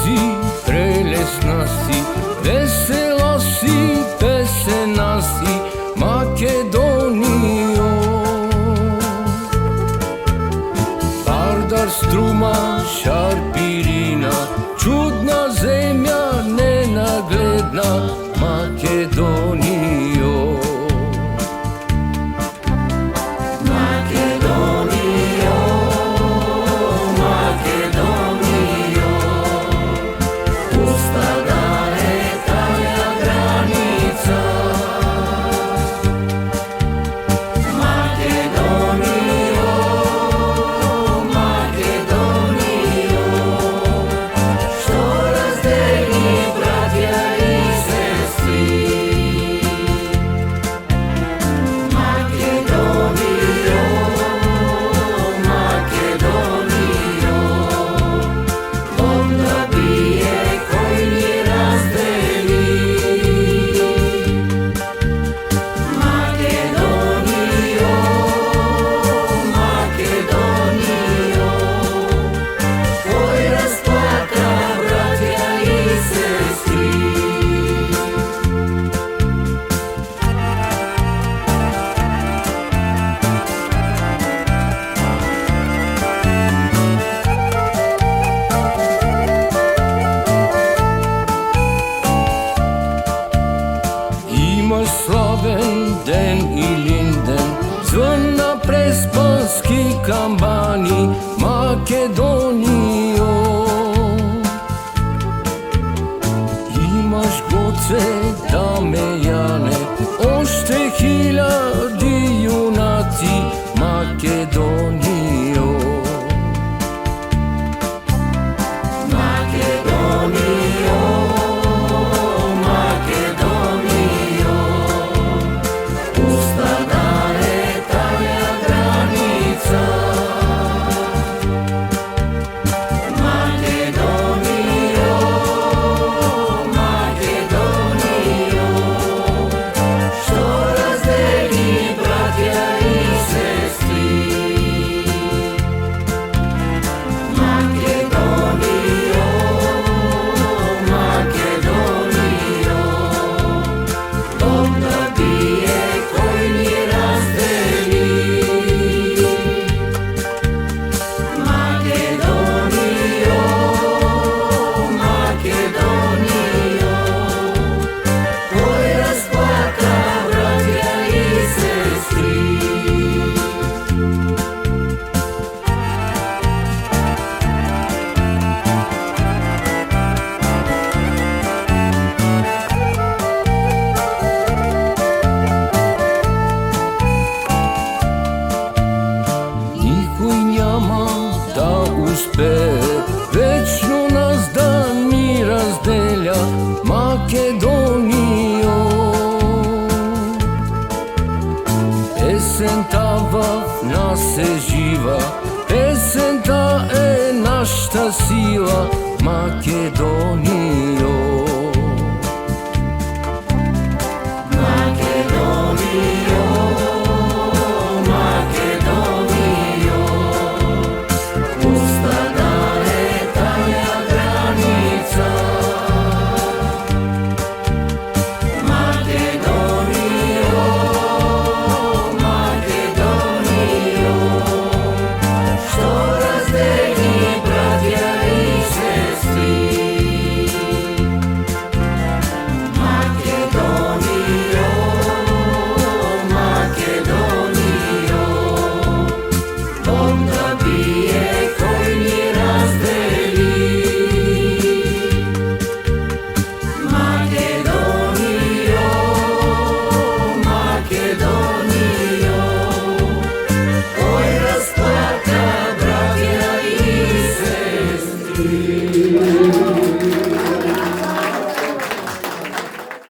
си, прелесна си, весела си, песена си, Македонијо. Вардар, Струма, Шарпирина, чудна земја, ненагледна, Македонијо. Имаш славен ден и линден, звънна през пански камбани, Македонијо. Имаш Гоце, Дамејане, оште хиляди јунаци, Македонијо. Вечно нас да ни разделя, Македонијо. Песента в нас е жива, песента е нашата сила, Македонијо. Makedonio,